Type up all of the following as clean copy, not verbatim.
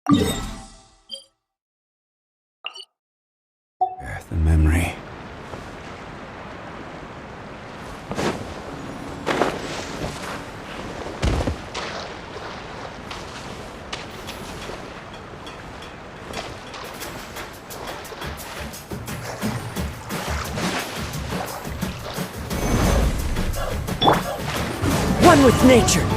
The memory. One with nature.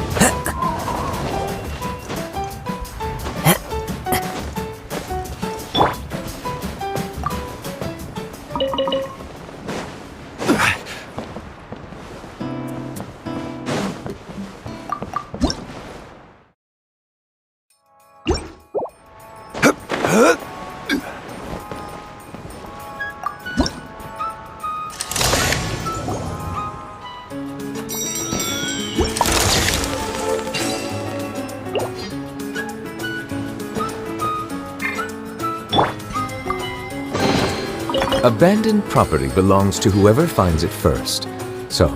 Abandoned property belongs to whoever finds it first. So,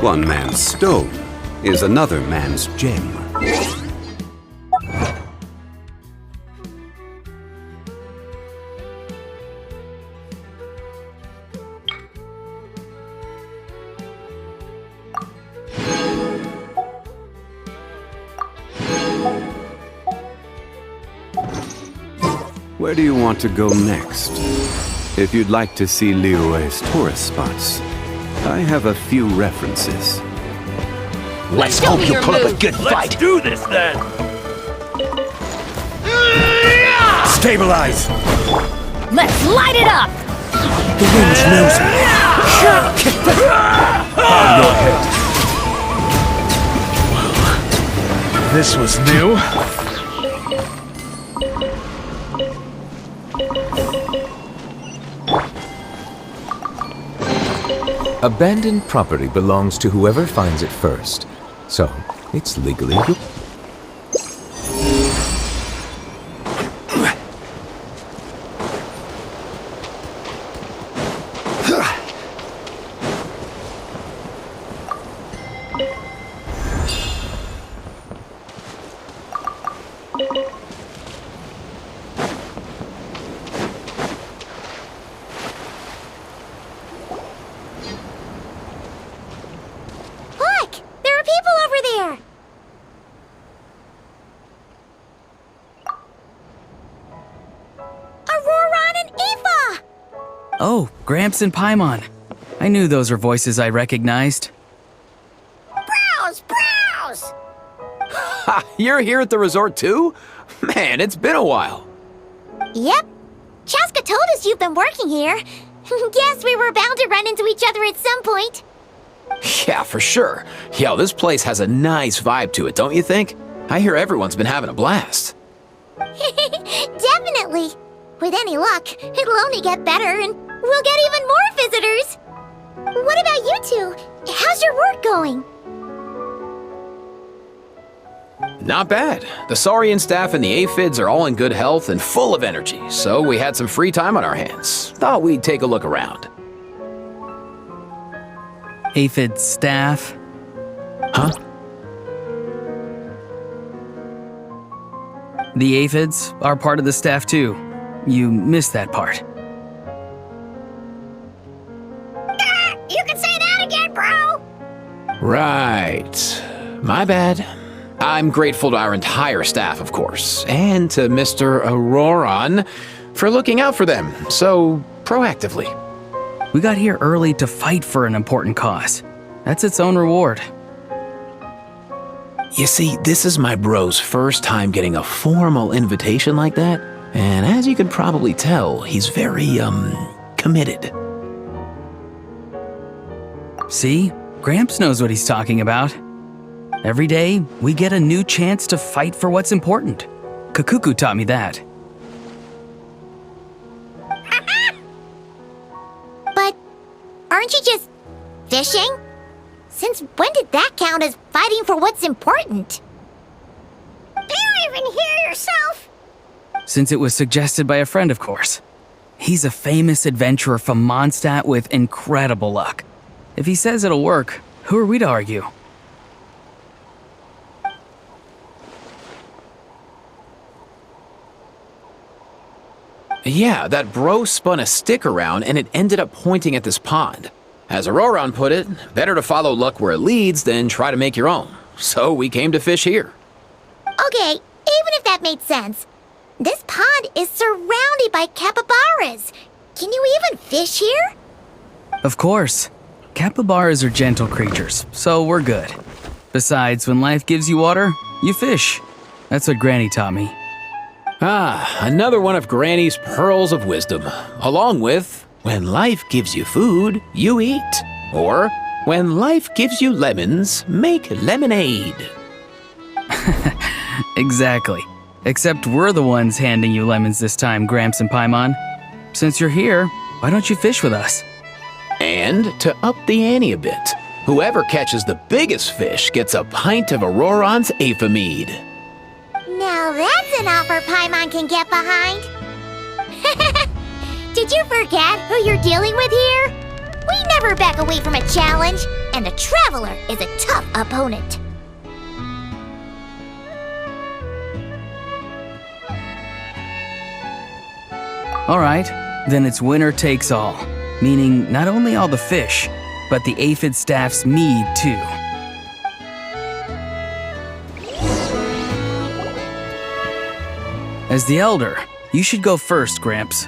One man's stone is another man's gem. Where do you want to go next? If you'd like to see Liyue's tourist spots, I have a few references. Let's hope you put up a good fight. Let's do this then! Stabilize! Let's light it up! The wind knows me. On your head. This was new. abandoned property belongs to whoever finds it first. So, it's legally yours. Oh, Gramps and Paimon. I knew those were voices I recognized. Browse! Browse! Ha! You're here at the resort too? Man, it's been a while. Yep. Chaska told us you've been working here. Guess we were bound to run into each other at some point. Yeah, for sure. Yo, this place has a nice vibe to it, don't you think? I hear everyone's been having a blast. Definitely. With any luck, it'll only get better and we'll get even more visitors. What about you two? How's your work going? Not bad. The Saurian staff and the Aphids are all in good health and full of energy, so we had some free time on our hands. Thought we'd take a look around. Aphid staff? Huh? The Aphids are part of the staff too. You missed that part. You can say that again, bro! Right. My bad. I'm grateful to our entire staff, of course, and to Mr. Auroran for looking out for them so proactively. We got here early to fight for an important cause. That's its own reward. You see, this is my bro's first time getting a formal invitation like that, and as you can probably tell, he's very, committed. See? Gramps knows what he's talking about. Every day, we get a new chance to fight for what's important. Kakuku taught me that. But aren't you just fishing? Since when did that count as fighting for what's important? Do you even hear yourself? Since it was suggested by a friend, of course. He's a famous adventurer from Mondstadt with incredible luck. If he says it'll work, who are we to argue? Yeah, that bro spun a stick around and it ended up pointing at this pond. As Auroron put it, better to follow luck where it leads than try to make your own. So we came to fish here. Okay, even if that made sense, this pond is surrounded by capybaras. Can you even fish here? Of course. Capybaras are gentle creatures, so we're good. Besides, when life gives you water, you fish. That's what Granny taught me. Ah, another one of Granny's pearls of wisdom, along with, when life gives you food, you eat. Or, when life gives you lemons, make lemonade. Exactly. Except we're the ones handing you lemons this time, Gramps and Paimon. Since you're here, why don't you fish with us? And to up the ante a bit, whoever catches the biggest fish gets a pint of Auroron's Aphamide. Now that's an offer Paimon can get behind. Did you forget who you're dealing with here? We never back away from a challenge, and the Traveler is a tough opponent. All right, then it's winner takes all. Meaning not only all the fish, but the aphid staff's mead too. As the elder, you should go first, Gramps.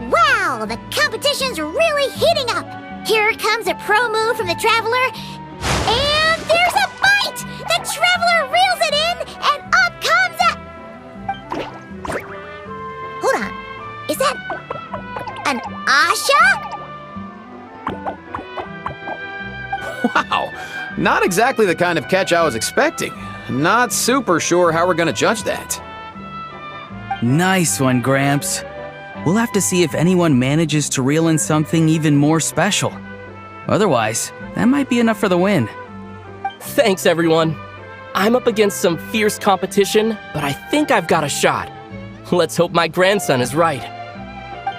Wow, the competition's really heating up. Here comes a pro move from the Traveler, and there's a bite! The Traveler reels it in, and up comes a... Hold on, is that an Asha? Wow, not exactly the kind of catch I was expecting. Not super sure how we're gonna judge that. Nice one, Gramps. We'll have to see if anyone manages to reel in something even more special. Otherwise, that might be enough for the win. Thanks, everyone. I'm up against some fierce competition, but I think I've got a shot. Let's hope my grandson is right.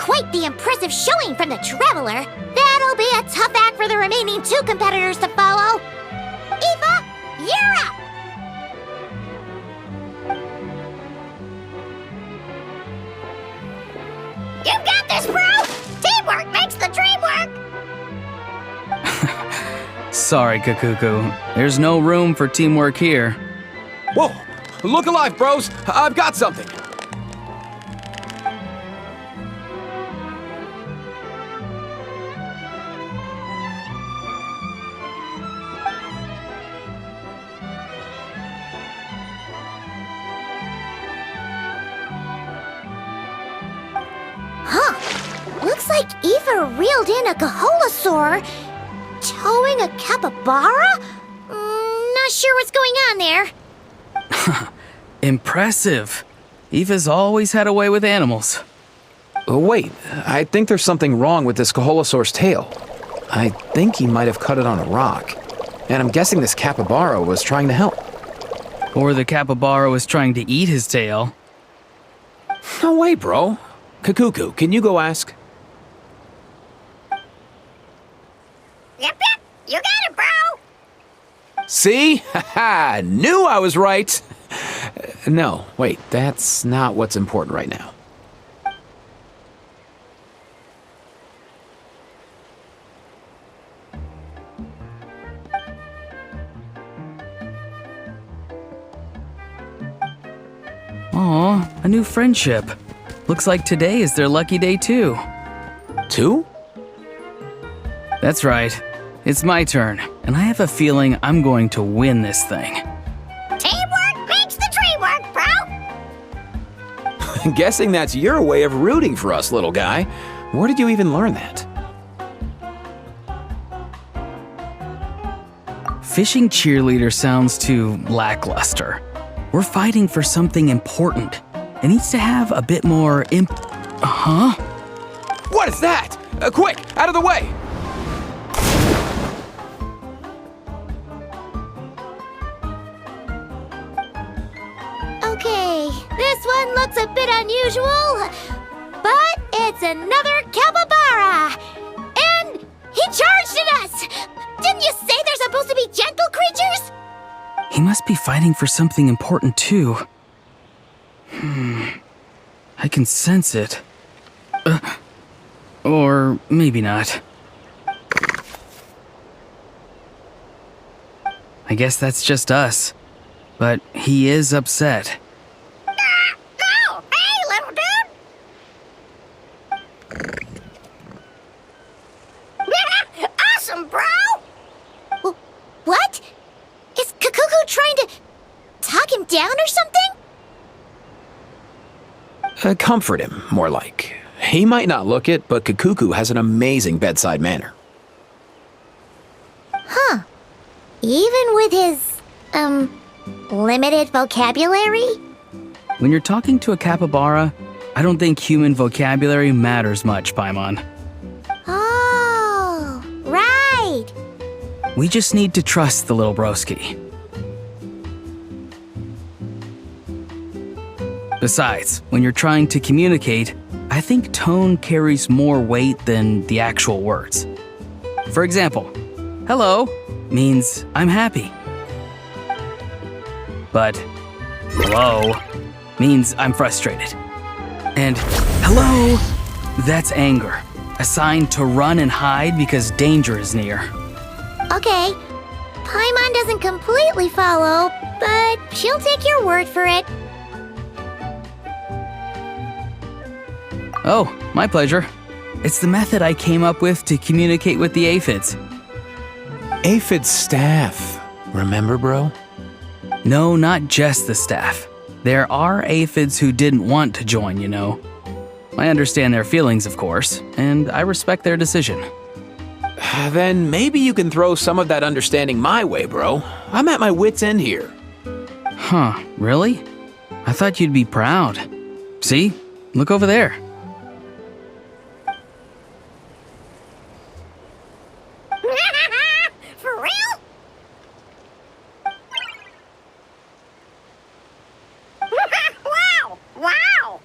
Quite the impressive showing from the Traveler. That'll be a tough act for the remaining two competitors to follow. Eva, you're up! You've got this, bro! Teamwork makes the dream work! Sorry, Kakuku. There's no room for teamwork here. Whoa, look alive, bros. I've got something. like Eva reeled in a Kaholasaur, towing a capybara? Not sure what's going on there. Impressive. Eva's always had a way with animals. Oh, wait, I think there's something wrong with this Kaholosaur's tail. I think he might have cut it on a rock. And I'm guessing this capybara was trying to help. Or the capybara was trying to eat his tail. No way, bro. Kakuku, can you go ask? Yep, you got it, bro. See? Haha, knew I was right. No, wait, that's not what's important right now. Aw, a new friendship. Looks like today is their lucky day too. 2? That's right. It's my turn, and I have a feeling I'm going to win this thing. Teamwork makes the dream work, bro. Guessing that's your way of rooting for us, little guy. Where did you even learn that? Fishing cheerleader sounds too lackluster. We're fighting for something important. It needs to have a bit more Huh? What is that? Quick, out of the way! Okay, this one looks a bit unusual, but it's another capybara. And he charged at us! Didn't you say they're supposed to be gentle creatures? He must be fighting for something important too. I can sense it. Or maybe not. I guess that's just us. But he is upset. Oh, hey, little dude! Awesome, bro! What? Is Kakuku trying to talk him down or something? Comfort him, more like. He might not look it, but Kakuku has an amazing bedside manner. Huh. Even with his, limited vocabulary? When you're talking to a capybara, I don't think human vocabulary matters much, Paimon. Oh, right. We just need to trust the little broski. Besides, when you're trying to communicate, I think tone carries more weight than the actual words. For example, hello means I'm happy. But hello means I'm frustrated. And hello, that's anger, a sign to run and hide because danger is near. Okay. Paimon doesn't completely follow, but she'll take your word for it. Oh, my pleasure. It's the method I came up with to communicate with the aphids. Aphid staff. Remember, bro? No, not just the staff. There are aphids who didn't want to join, you know. I understand their feelings, of course, and I respect their decision. Then maybe you can throw some of that understanding my way, bro. I'm at my wit's end here. Huh, really? I thought you'd be proud. See? Look over there. For real? Wow! Wow!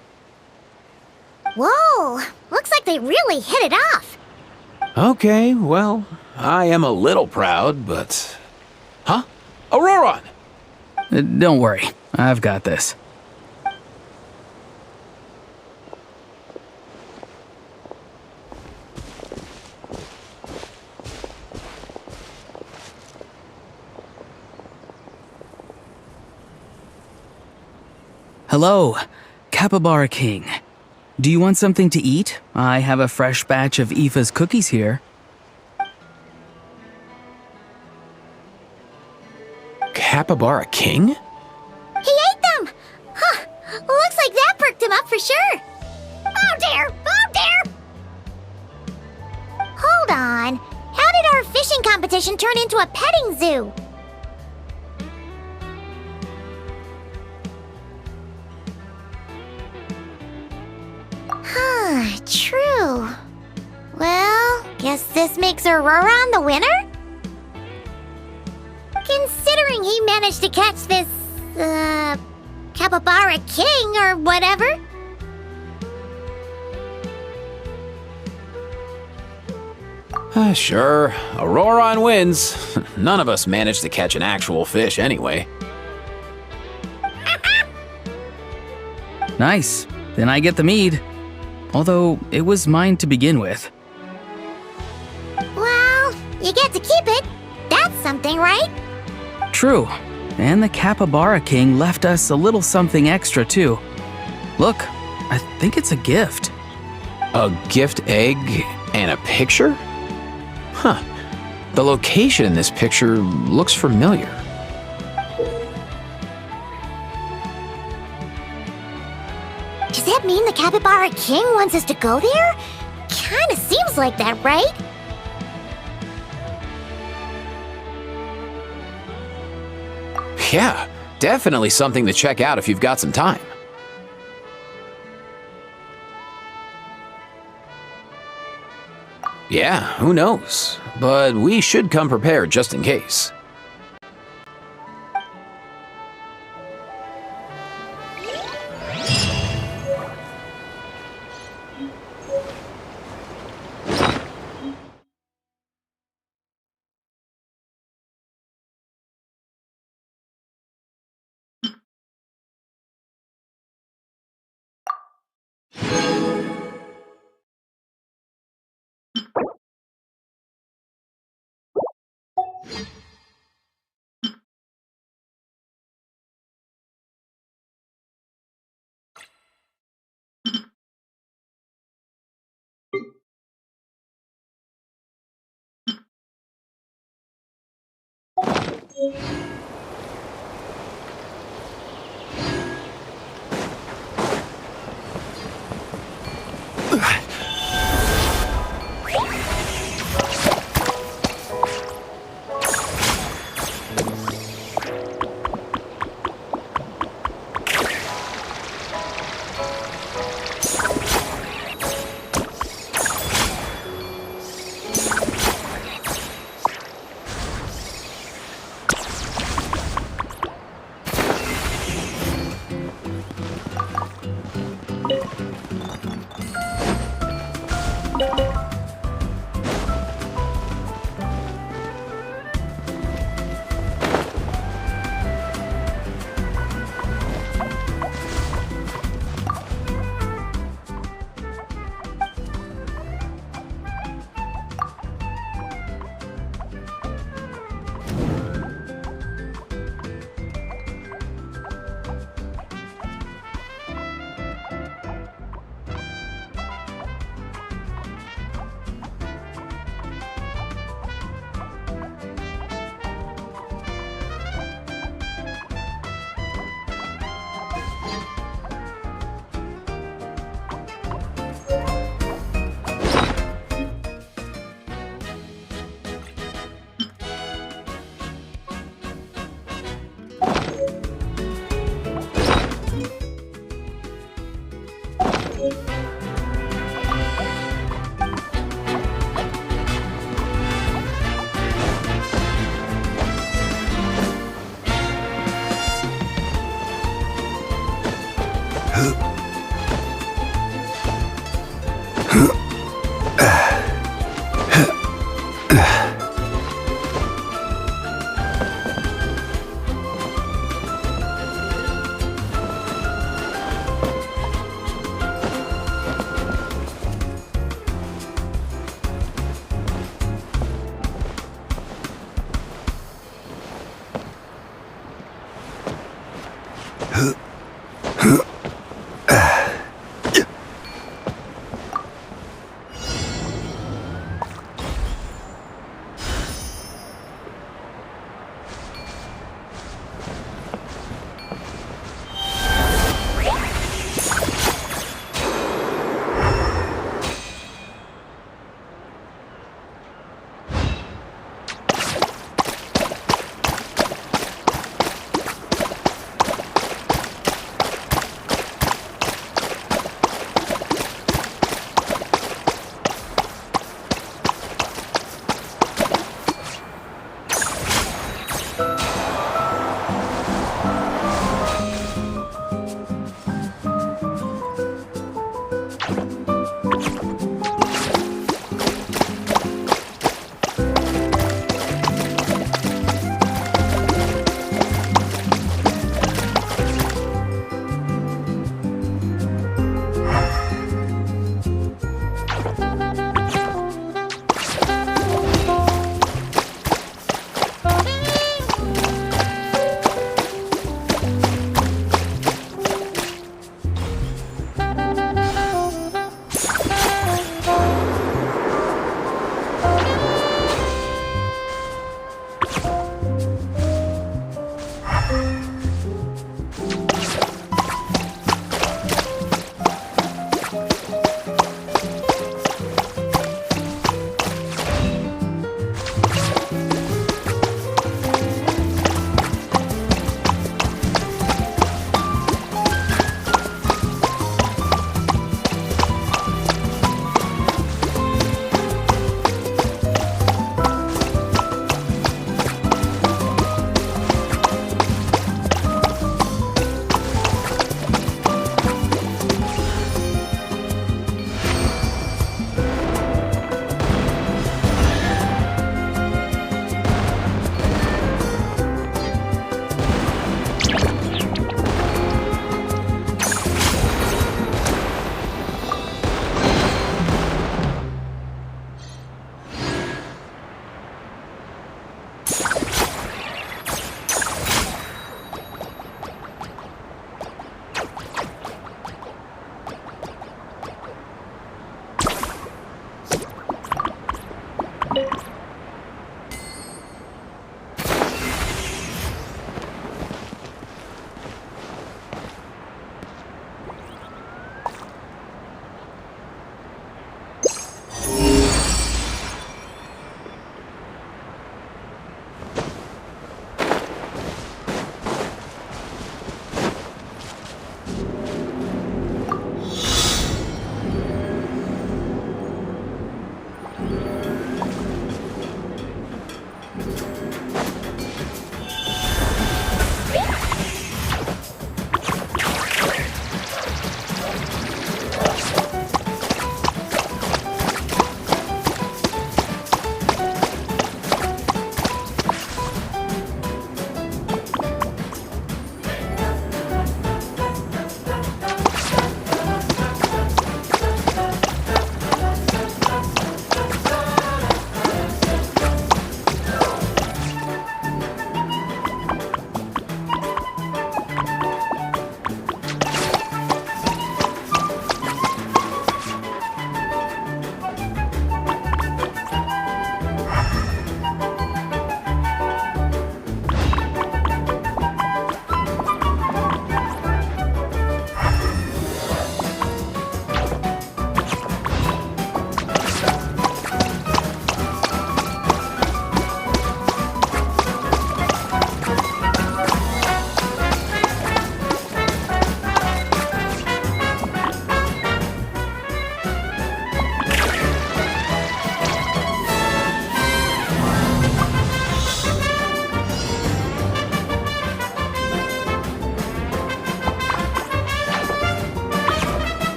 Whoa! Looks like they really hit it off. Okay, well, I am a little proud, but... Huh? Auroron! Don't worry, I've got this. Hello, Capybara King. Do you want something to eat? I have a fresh batch of Aoife's cookies here. Capybara King? He ate them! Huh. Looks like that perked him up for sure. Oh dear! Oh dear! on. How did our fishing competition turn into a petting zoo? Huh, true. Well, guess this makes Auroron the winner? Considering he managed to catch this, Capybara King or whatever. Sure, Auroron wins. None of us managed to catch an actual fish anyway. Nice. Then I get the mead. Although, it was mine to begin with. Well, you get to keep it. That's something, right? True. And the Capybara King left us a little something extra, too. Look, I think it's a gift. A gift egg and a picture? Huh. The location in this picture looks familiar. Does that mean the Capybara King wants us to go there? Kinda seems like that, right? Yeah, definitely something to check out if you've got some time. Yeah, who knows? But we should come prepared just in case.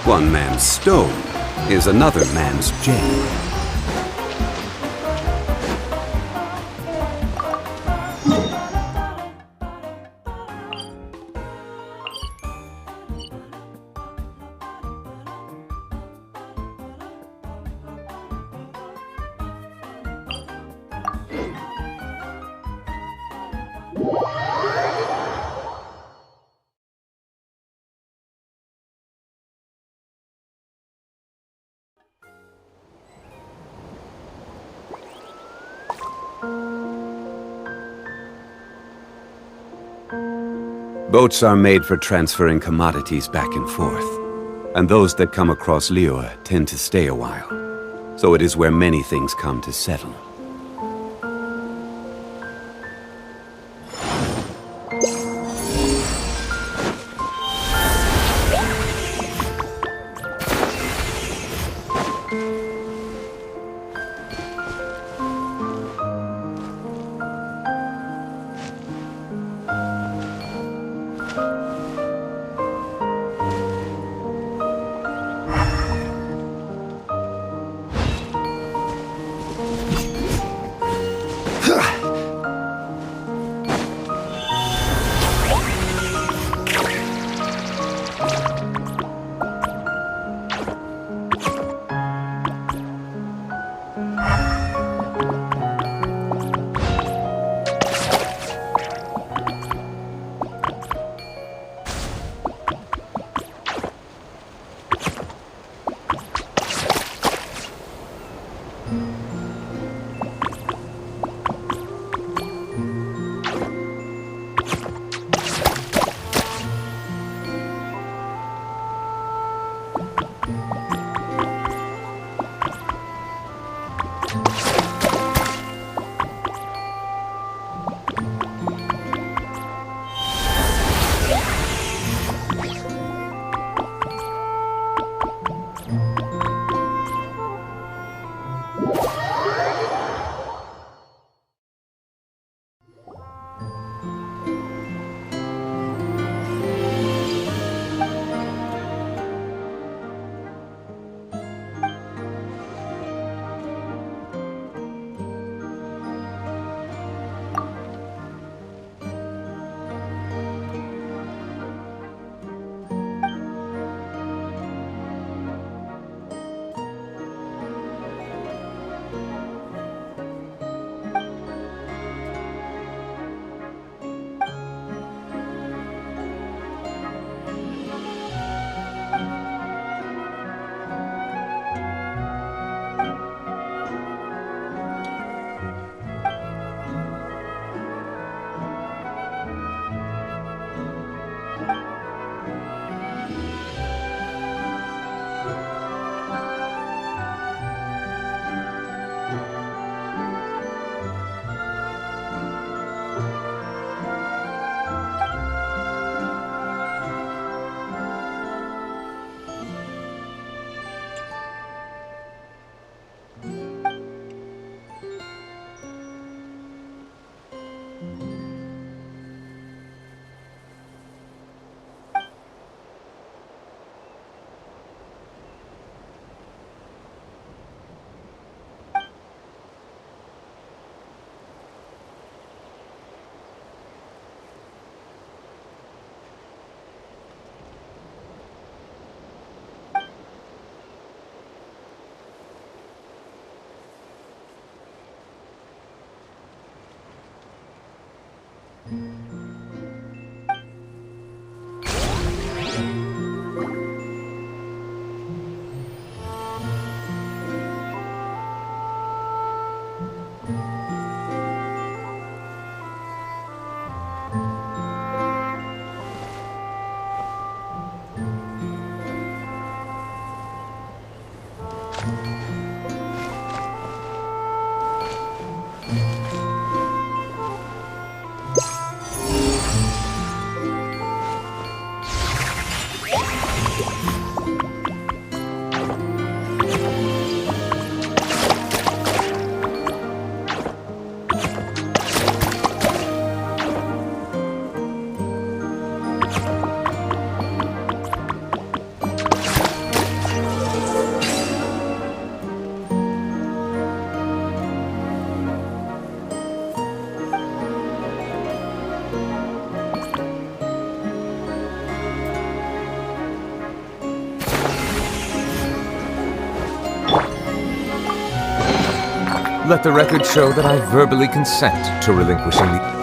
One man's stone is another man's jail. Boats are made for transferring commodities back and forth, and those that come across Liyue tend to stay a while, so it is where many things come to settle. Let the record show that I verbally consent to relinquishing the...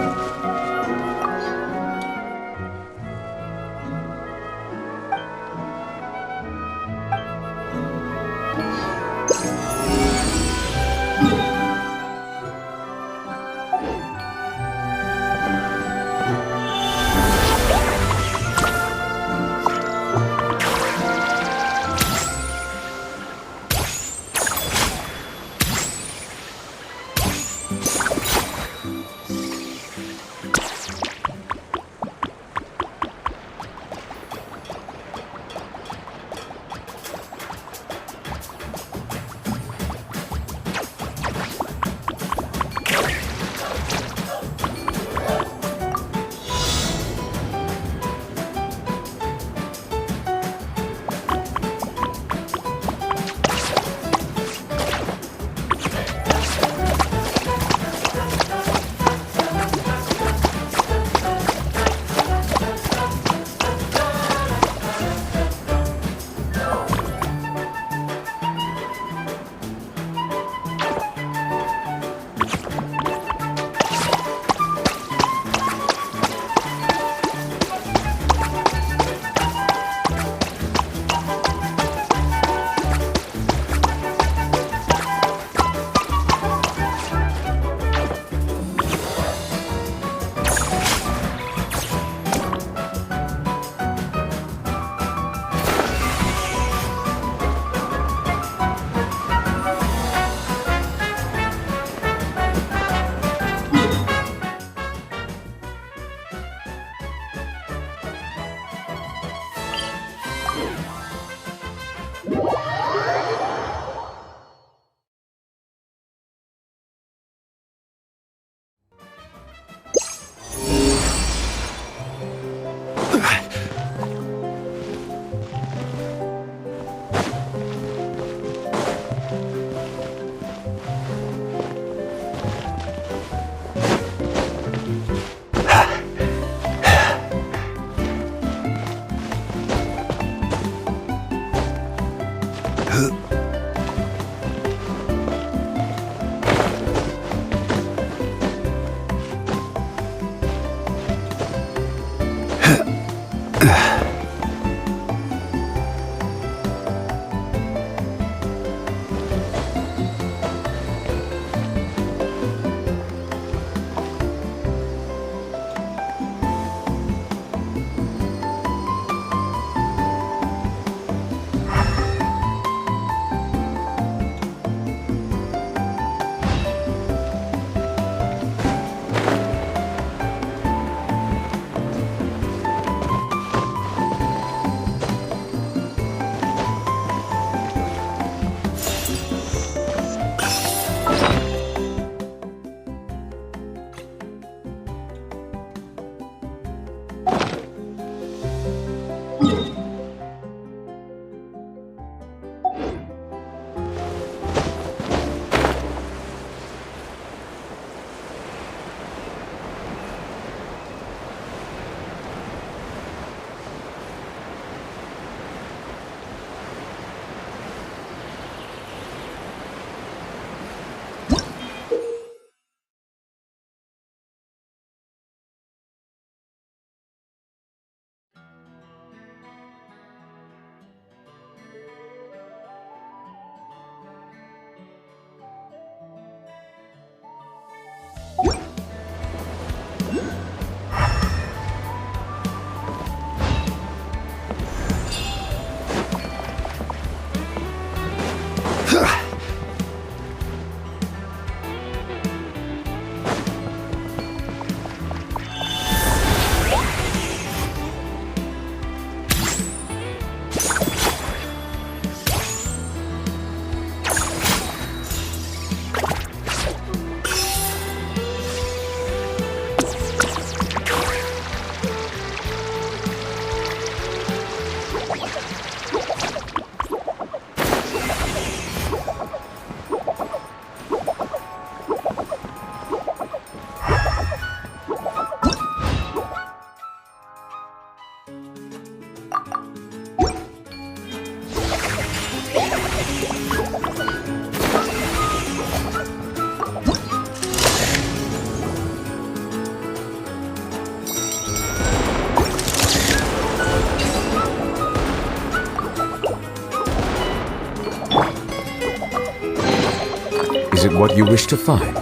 isn't what you wish to find.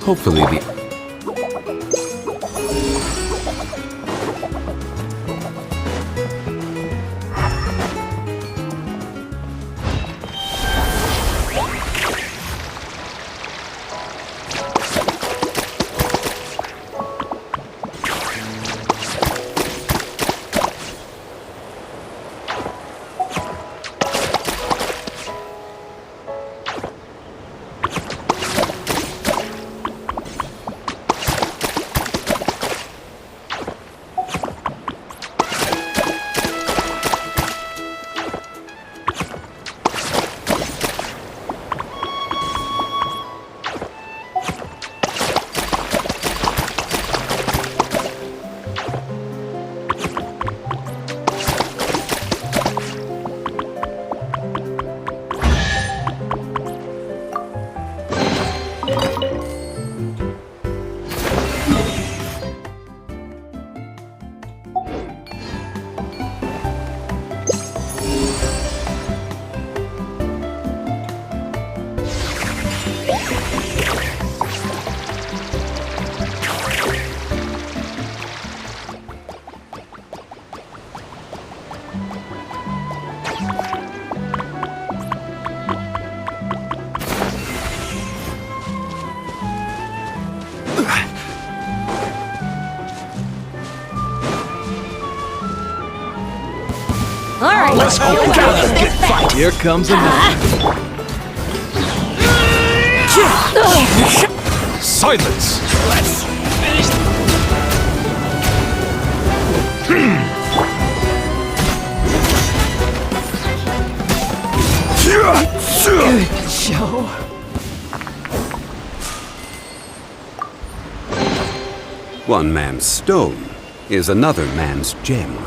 Hopefully the... All right, Let's hope you put up a good fight. Here comes another. Silence! Let's finish. Good show. One man's stone is another man's gem.